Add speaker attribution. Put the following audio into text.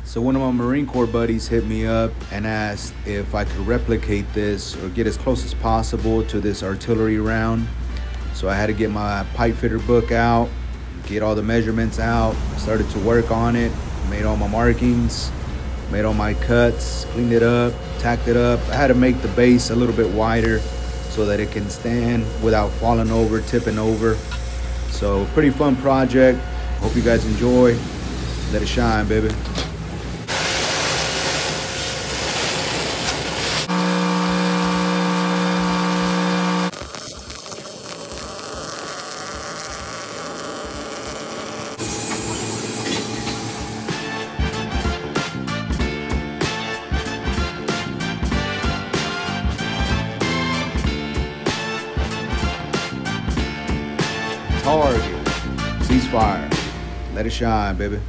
Speaker 1: So one of my Marine Corps buddies hit me up and asked if I could replicate this or get as close as possible to this artillery round. So I had to get my pipe fitter book out, get all the measurements out, started to work on it, made all my markings, made all my cuts, cleaned it up, tacked it up. I had to make the base a little bit wider so that it can stand without falling over, tipping over. So pretty fun project. Hope you guys enjoy. Let it shine, baby. Target, ceasefire, let it shine, baby.